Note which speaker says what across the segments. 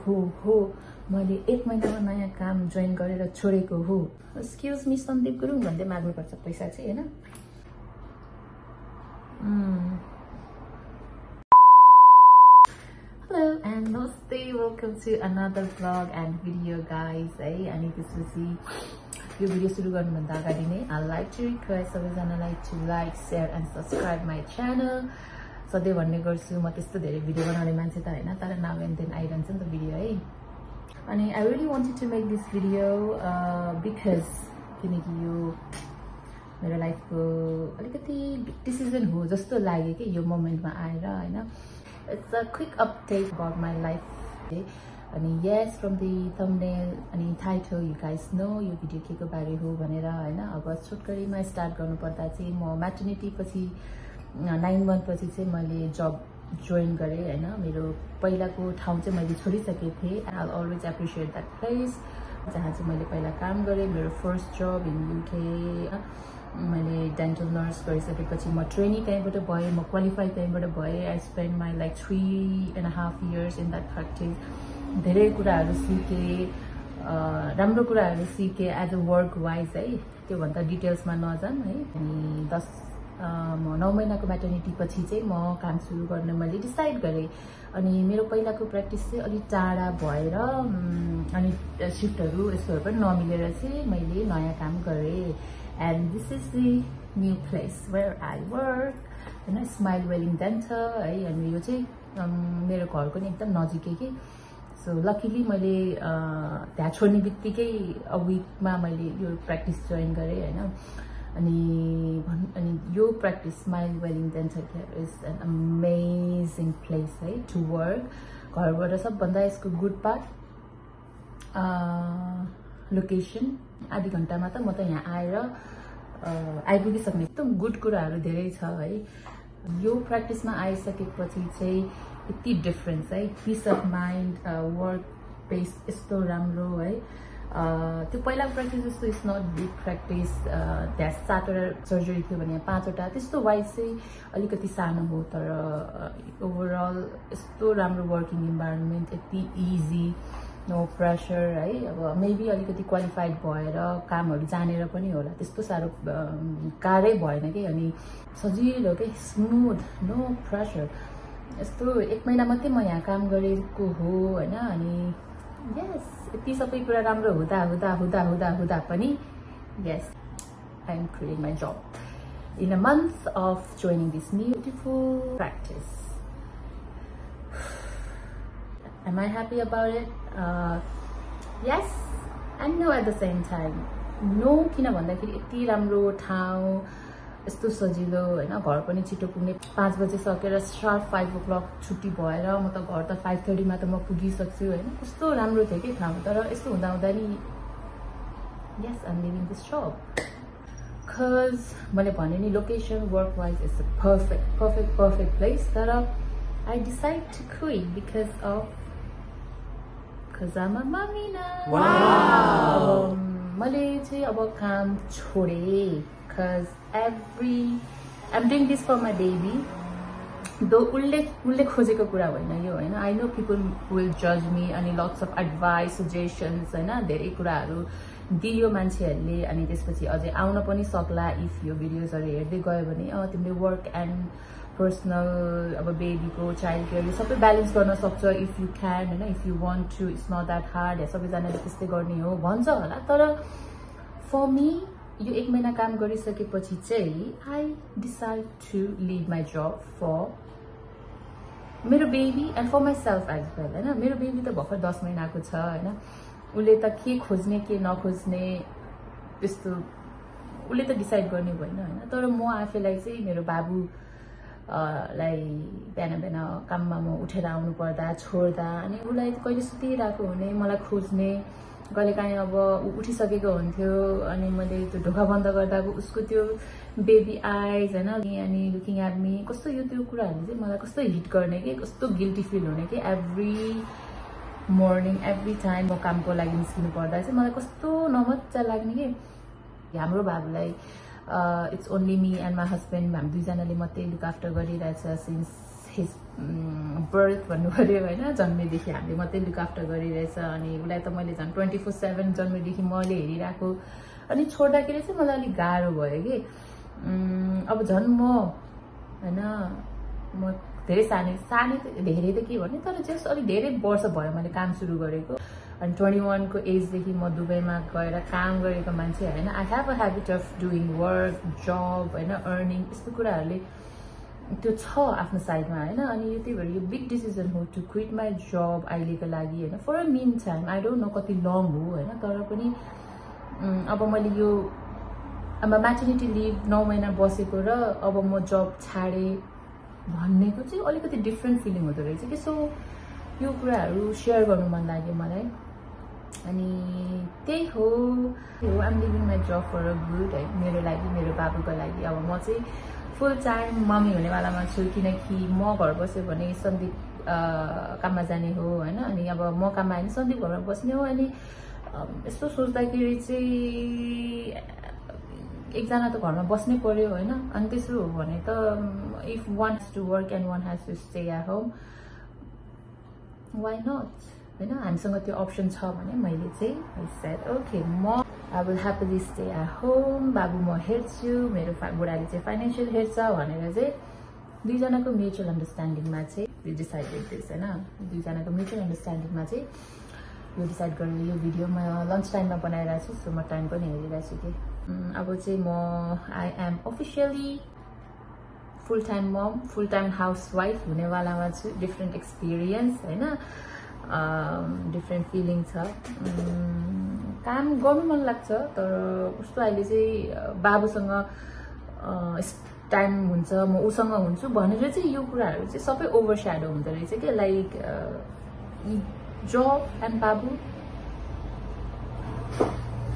Speaker 1: हो मैले 1 महिनामा नयाँ काम जोइन गरेर छोडेको हो। एक्सक्युज मी सन्दीप गुरुङ भन्दै माग्नुपर्छ पैसा चाहिँ हैन। Hello and namaste, welcome to another vlog and video guys है। अनि त्यसपछि यो भिडियो सुरु गर्नुभन्दा अगाडि नै I like to request सबैजनालाई to like, share and subscribe my channel। सधैँ भन्ने गर्छु म त्यस्तो धेरै भिडियो बनाउने मान्छे त हैन, तर now and then आइरहन्छ नि त भिडियो है। अनि I really wanted to make this video because किनकि यो मेरो लाइफको अलिकति डिसिजन हो जस्तो लाग्यो कि यो मोमेन्टमा आएर हैन। It's a quick update about my life and yes, from the thumbnail and title you guys know यो भिडियो केको बारे हो भनेर हैन। अब छोटकरीमा स्टार्ट गर्नुपर्दा चाहिँ म म्याटर्निटी पछि 9 मन्थ पछि चाहिँ मैले जब जोइन गरे हैन। मेरो पहिलाको ठाउँ चाहिँ मैले छोडिसकेको थिएँ। I'll always appreciate that place जहाँ चाहिँ मैले पहिला काम गरे। मेरो फर्स्ट जब इन UK मैले डेन्टल नर्स गरिसकेपछि म ट्रेनी त्यहीँबाट भएँ, म क्वालिफाई त्यहीँबाट भएँ। I spend my like 3.5 years in that practice. धेरै कुराहरू सिकेँ, राम्रो कुराहरू सिकेँ एज अ वर्क वाइज है। त्योभन्दा डिटेल्समा नजाऊँ है। अनि 9 महिनाको म्याटर्निटी पछि चाहिँ म काम सुरु गर्ने मैले डिसाइड गरेँ। अनि मेरो पहिलाको प्र्याक्टिस चाहिँ अलिक टाढा भएर अनि सिफ्टहरू यस्तोहरू पनि नमिलेर चाहिँ मैले नयाँ काम गरेँ। And this is the new place where I work, and Smile Welling Dental है। अनि यो चाहिँ मेरो घरको नि एकदम नजिकै के। सो लकिली मैले त्यहाँ छोड्ने बित्तिकै अ विकमा मैले यो प्र्याक्टिस जोइन गरेँ हैन। अनि यो practice Smile Welling Dental Care is an amazing place है टु वर्क। घरबाट सबभन्दा यसको गुड पार्ट लोकेसन। आधी घन्टामा त म त यहाँ आएर आइपुगिसक्ने एकदम गुड कुराहरू धेरै छ है। यो प्र्याक्टिसमा आइसकेपछि चाहिँ यति डिफरेन्स है। Peace of mind, work base यस्तो राम्रो है। त्यो पहिलाको प्र्याक्टिस जस्तो इज नट बिग प्र्याक्टिस। त्यहाँ 7वटा सर्जरी थियो भने 5वटा त्यस्तो वाइज चाहिँ अलिकति सानो हो, तर ओभरअल यस्तो राम्रो वर्किङ इन्भाइरोमेन्ट, यति इजी, नो प्रेसर है। अब मेबी अलिकति क्वालिफाइड भएर कामहरू जानेर पनि होला, त्यस्तो साह्रो गाह्रै भएन कि। अनि सजिलो के, स्मुथ, नो प्रेसर। यस्तो 1 महिना मात्रै म यहाँ काम गरेको हो हैन। अनि यस, यति सबै कुरा राम्रो हुँदा हुँदा हुँदा हुँदा हुँदा पनि yes, I am quitting my job in a month of joining this beautiful practice. Am I happy about it? Yes and no at the same time. No किन भन्दाखेरि यति राम्रो ठाउँ, यस्तो सजिलो हैन। घर पनि छिटो पुग्ने, 5 बजे सकेर शार्प 5 o'clock छुट्टी भएर म त घर त 5:30 मा त म पुगिसक्छु हैन। कस्तो राम्रो थियो कि ठाउँ। तर यस्तो हुँदा हुँदा नि yes, I'm leaving this job cuz मैले भने नि location work wise is a perfect place। तर I decide to quit because I'm a mommy now। Wow! मैले चाहिँ अब काम छोडेँ cause I'm doing this for my baby। दो उल्ले खोजेको कुरा होइन यो हैन। I know people will judge me अनि lots of advice, suggestions हैन, धेरै कुराहरू दियो मान्छेहरूले। अनि त्यसपछि अझै आउन पनि सक्ला इफ यो भिडियोजहरू हेर्दै गयो भने तिमीले वर्क एन्ड पर्सनल अब बेबीको चाइल्ड केयर सबै ब्यालेन्स गर्न सक्छ इफ यु क्यान हैन। If you want to, it's not that hard. सबैजनाले त्यस्तै गर्ने हो भन्छ होला, तर फर मी यो 1 महिना काम गरिसकेपछि चाहिँ I decide to leave my job for मेरो baby and for my self as well हैन। मेरो बेबी त भर्खर 10 महिनाको छ हैन। उसले त के खोज्ने के नखोज्ने त्यस्तो उसले त डिसाइड गर्ने भएन हैन। तर म आफैलाई चाहिँ मेरो बाबु लाई बिहान काममा म उठेर आउनु पर्दा छोड्दा अनि उसलाई कहिले सुतिरहेको हुने, मलाई खोज्ने, कहिलेकाहीँ अब उठिसकेको हुन्थ्यो अनि मैले त्यो ढोका बन्द गर्दा उसको त्यो बेबी आइज हैन अनि लुकिङ एट मी, कस्तो त्यो कुराहरूले चाहिँ मलाई कस्तो हिट गर्ने कि, कस्तो गिल्टी फिल हुने कि। एभ्री मर्निङ एभ्री टाइम म कामको लागि निस्किनु पर्दा चाहिँ मलाई कस्तो नमज्जा लाग्ने कि। हाम्रो बाबुलाई it's only me and my husband, हामी दुईजनाले मात्रै लुक आफ्टर गरिरहेछ सिन्स हिज बर्थ भन्नु पर्यो होइन, जन्मेदेखि हामीले मात्रै लुक आफ्टर गरिरहेछ। अनि उसलाई त मैले झन् 24/7 जन्मेदेखि मैले हेरिरहेको। अनि छोड्दाखेरि चाहिँ मलाई अलिक गाह्रो भयो कि अब झन् म होइन, म धेरै सानै धेरै त के भन्ने, तर जस अलिक धेरै वर्ष भयो मैले काम सुरु गरेको। अनि 21 को एजदेखि म दुबईमा गएर काम गरेको मान्छे होइन। I have a habit of doing work, job होइन, अर्निङ, यस्तो कुराहरूले त्यो छ आफ्नो साइडमा होइन। अनि त्यही भएर यो बिग डिसिजन हो टु क्विट माई जब अहिलेको लागि होइन, for a meantime. I don't know कति लङ हो होइन, तर पनि अब मैले यो अब म्याटर्निटी लिभ 9 महिना बसेको र अब म जब छाडेँ भन्नेको चाहिँ अलिकति डिफ्रेन्ट फिलिङ हुँदो रहेछ कि। सो यो कुराहरू सेयर गर्नु मन लाग्यो मलाई। अनि त्यही हो, I'm living my job for a good है, मेरो लागि, मेरो बाबुको लागि। अब म चाहिँ फुल टाइम मम्मी हुनेवालामा छु, किनकि म घर बस्यो भने सन्दीप काममा जाने हो होइन। अनि अब म काममा आएँ भने सन्दीप घरमा बस्ने हो। अनि यस्तो सोच्दाखेरि चाहिँ एकजना त घरमा बस्नै पर्यो होइन। अनि त्यसो हो भने त if one has to work and one has to stay at home, why not होइन। हामीसँग त्यो अप्सन छ भने मैले चाहिँ आई सेड ओके, म I will happily stay at home, बाबु म हेर्छु, मेरो बुढाले चाहिँ फाइनेन्सियल हेर्छ भनेर चाहिँ दुईजनाको म्युचुअल अन्डरस्ट्यान्डिङमा चाहिँ वी डिसाइडेड दिस होइन। दुईजनाको म्युचुअल अन्डरस्ट्यान्डिङमा चाहिँ यो डिसाइड गरेर यो भिडियो म लन्च टाइममा बनाइरहेको छु। सो म टाइम पनि हेरिरहेको छु कि अब चाहिँ म I am officially full time mom, full time housewife हुनेवालामा छु। डिफ्रेन्ट एक्सपिरियन्स होइन, डिफ्रेन्ट फिलिङ छ। काम गर्नु मन लाग्छ, तर कस्तो अहिले चाहिँ बाबुसँग टाइम हुन्छ, म उसँग हुन्छु भनेर चाहिँ यो कुराहरू चाहिँ सबै ओभर स्याडो हुँदो रहेछ क्या। लाइक जब एन्ड बाबु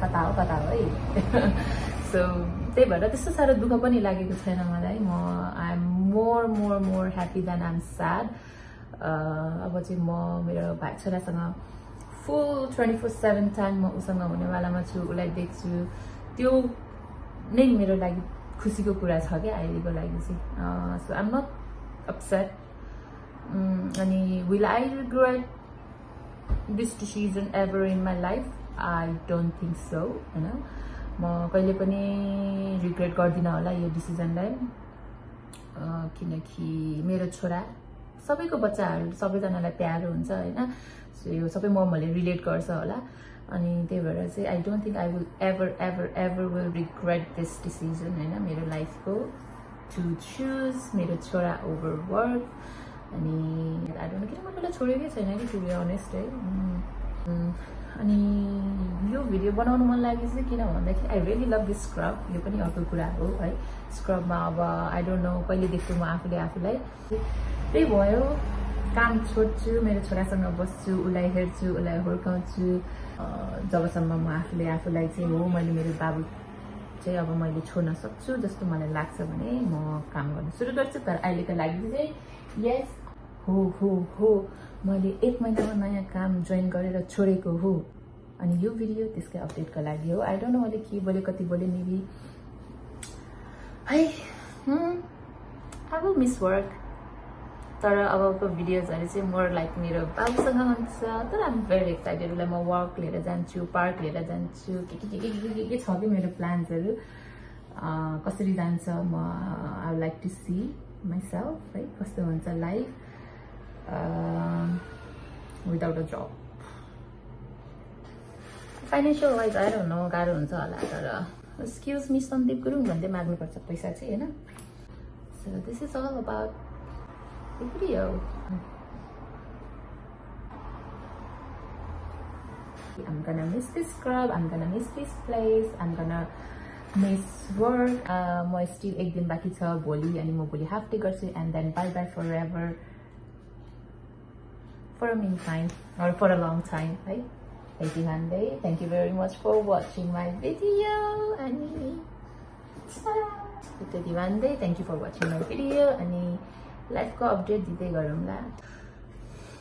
Speaker 1: कता हो है। सो त्यही भएर त्यस्तो साह्रो दुःख पनि लागेको छैन मलाई। म I am more happy than I am sad. अब चाहिँ म मेरो भाइ छोरासँग फुल 24/7 टाइम म उसँग हुनेवालामा छु, उसलाई देख्छु। त्यो नै मेरो लागि खुसीको कुरा छ क्या अहिलेको लागि चाहिँ। So I am not upset. अनि will I regret this decision ever in my life? I don't think so होइन। म कहिले पनि रिग्रेट गर्दिनँ होला यो डिसिजनलाई, किनकि मेरो छोरा, सबैको बच्चाहरू सबैजनालाई प्यारो हुन्छ होइन। सो यो सबै ममहरूले रिलेट गर्छ होला। अनि त्यही भएर चाहिँ I don't think I will ever will regret this decision होइन, मेरो लाइफको टु चुज मेरो छोरा ओभर वर्क। अनि आई डोन्ट नो किन मैले छोडेकै छैन कि टु बी अनेस्ट है। अनि यो भिडियो बनाउनु मन लागेको चाहिँ किन भन्दाखेरि I really love this scrub. यो पनि अर्को कुरा हो है। स्क्रबमा अब आई डोन्ट नो कहिले देख्छु म आफूलाई। त्यही भयो, काम छोड्छु, मेरो छोरासँग बस्छु, उसलाई हेर्छु, उसलाई हुर्काउँछु। जबसम्म म आफूलाई चाहिँ हो मैले मेरो बाबु चाहिँ अब मैले छोड्न सक्छु जस्तो मलाई लाग्छ भने म काम गर्न सुरु गर्छु। तर अहिलेको लागि चाहिँ यस हो मैले 1 महिनामा नयाँ काम जोइन गरेर छोडेको हो। अनि यो भिडियो त्यसकै अपडेटको लागि हो। आई डोन्ट नो मैले के बोले कति बोले मेबी है। आई विल मिस वर्क, तर अबको भिडियोजहरू चाहिँ मोर लाइक मेरो बाबुसँग हुन्छ। तर आइ एम भेरी एक्साइटेड। उसलाई म वर्क लिएर जान्छु, पार्क लिएर जान्छु, के छ कि मेरो प्लान्सहरू कसरी जान्छ। म I would like to see myself है, कस्तो हुन्छ life without a job. Financial wise I don't know, गाह्रो हुन्छ होला। तर एक्सक्युज मी सन्दीप गुरुङ भन्दै माग्नुपर्छ पैसा चाहिँ होइन। So this is all about the video. I'm gonna miss this scrub, I'm gonna miss this place, I'm gonna miss work. म still 1 दिन बाँकी छ भोलि, अनि म भोलि हाफ डे गर्छु and then bye bye forever, for a meantime or for a long time, right? Thank you, Hande. Thank you very much for watching my video. Ani, thank you for watching my video. Ani, life ko update dite garumla.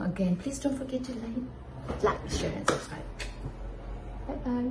Speaker 1: Again, please don't forget to like, share, and subscribe. Bye bye.